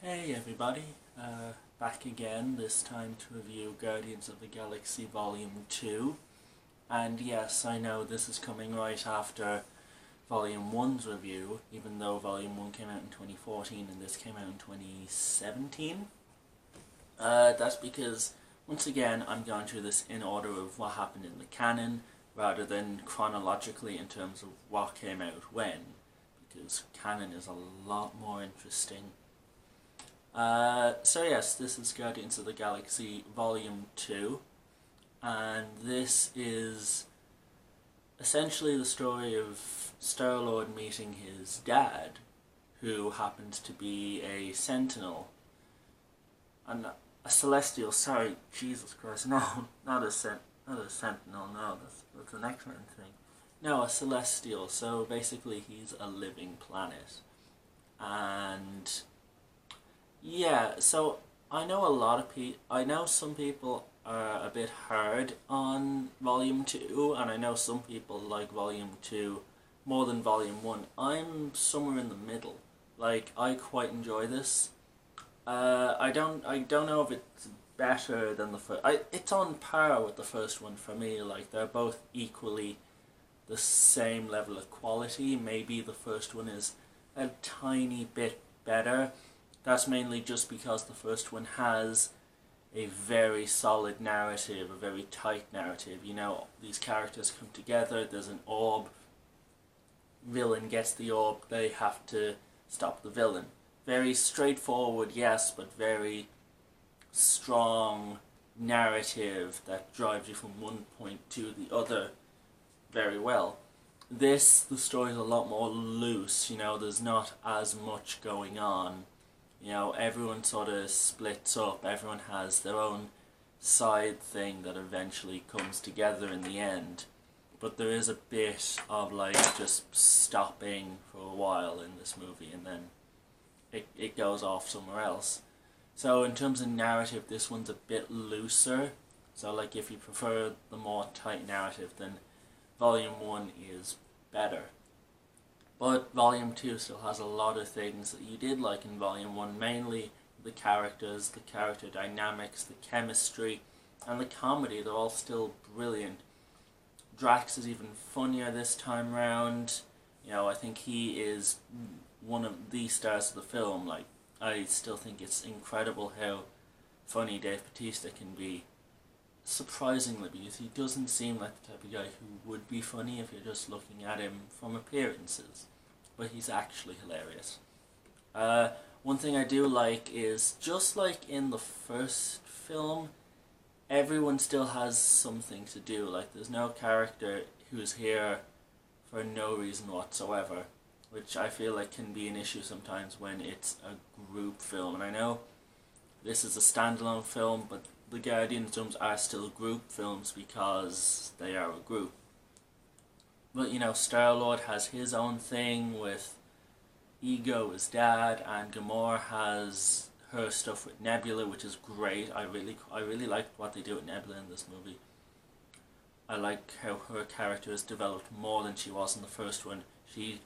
Hey everybody, back again, this time to review Guardians of the Galaxy Volume 2. And yes, I know this is coming right after Volume 1's review, even though Volume 1 came out in 2014 and this came out in 2017. That's because, once again, I'm going through this in order of what happened in the canon, rather than chronologically in terms of what came out when, because canon is a lot more interesting. So yes, this is Guardians of the Galaxy Volume 2, and this is essentially the story of Star-Lord meeting his dad, who happens to be a Sentinel. And a Celestial, sorry, Jesus Christ, no, not a Sentinel, no, that's an X-Men thing. No, a Celestial, so basically he's a living planet. And yeah, so I know I know some people are a bit hard on Volume 2, and I know some people like Volume 2 more than Volume 1. I'm somewhere in the middle. Like, I quite enjoy this. I don't know if it's better than the first. It's on par with the first one for me. Like, they're both equally the same level of quality. Maybe the first one is a tiny bit better. That's mainly just because the first one has a very solid narrative, a very tight narrative. You know, these characters come together, there's an orb, villain gets the orb, they have to stop the villain. Very straightforward, yes, but very strong narrative that drives you from one point to the other very well. The story is a lot more loose, you know, there's not as much going on. You know, everyone sort of splits up, everyone has their own side thing that eventually comes together in the end. But there is a bit of, like, just stopping for a while in this movie, and then it goes off somewhere else. So in terms of narrative, this one's a bit looser. So, like, if you prefer the more tight narrative, then Volume 1 is better. But Volume 2 still has a lot of things that you did like in Volume 1, mainly the characters, the character dynamics, the chemistry, and the comedy. They're all still brilliant. Drax is even funnier this time round. You know, I think he is one of the stars of the film. Like, I still think it's incredible how funny Dave Bautista can be. Surprisingly, because he doesn't seem like the type of guy who would be funny if you're just looking at him from appearances. But he's actually hilarious. One thing I do like is, just like in the first film, everyone still has something to do. Like, there's no character who's here for no reason whatsoever, which I feel like can be an issue sometimes when it's a group film. And I know this is a standalone film, but the Guardians films are still group films because they are a group. But, you know, Star-Lord has his own thing with Ego, his dad, and Gamora has her stuff with Nebula, which is great. I really like what they do with Nebula in this movie. I like how her character is developed more than she was in the first one. She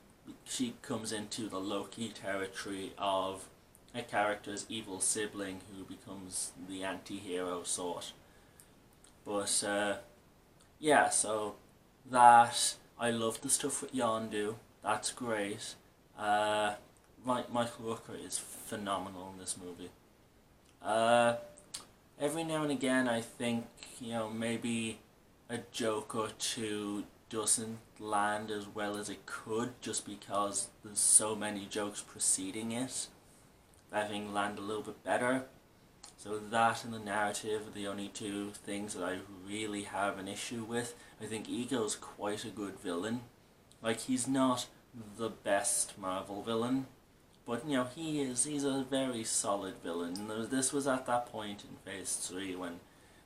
comes into the Loki territory of a character's evil sibling who becomes the anti-hero sort. But, yeah, so that... I love the stuff with Yondu. That's Great. Michael Rooker is phenomenal in this movie. Every now and again I think, you know, maybe a joke or two doesn't land as well as it could, just because there's so many jokes preceding it. I think land a little bit better. So that and the narrative are the only two things that I really have an issue with. I think Ego's quite a good villain. Like, he's not the best Marvel villain, but, you know, he's a very solid villain. And this was at that point in Phase 3 when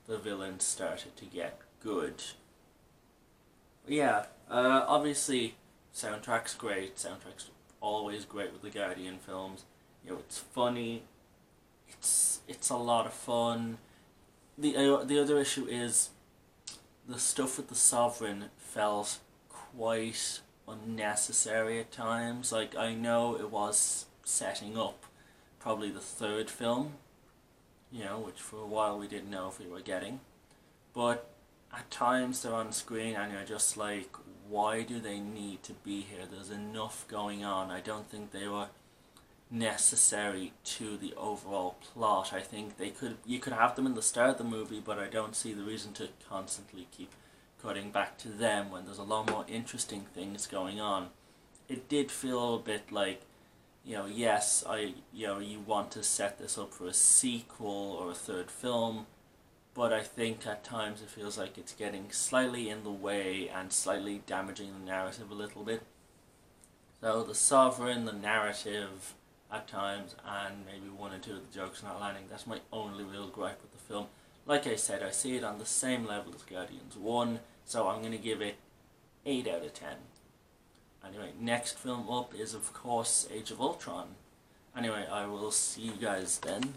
the villains started to get good. Yeah, obviously, soundtrack's great. Soundtrack's always great with the Guardian films. You know, it's funny. It's a lot of fun. The other issue is the stuff with the Sovereign felt quite unnecessary at times. Like, I know it was setting up probably the third film, you know, which for a while we didn't know if we were getting. But at times they're on screen and you're just like, why do they need to be here? There's enough going on. I don't think they were necessary to the overall plot. I think you could have them in the start of the movie, but I don't see the reason to constantly keep cutting back to them when there's a lot more interesting things going on. It did feel a bit like, you know, yes, you want to set this up for a sequel or a third film, but I think at times it feels like it's getting slightly in the way and slightly damaging the narrative a little bit. So the Sovereign, the narrative at times, and maybe one or two of the jokes not landing, that's my only real gripe with the film. Like I said, I see it on the same level as Guardians 1, so I'm going to give it 8 out of 10. Anyway, next film up is of course Age of Ultron. Anyway, I will see you guys then.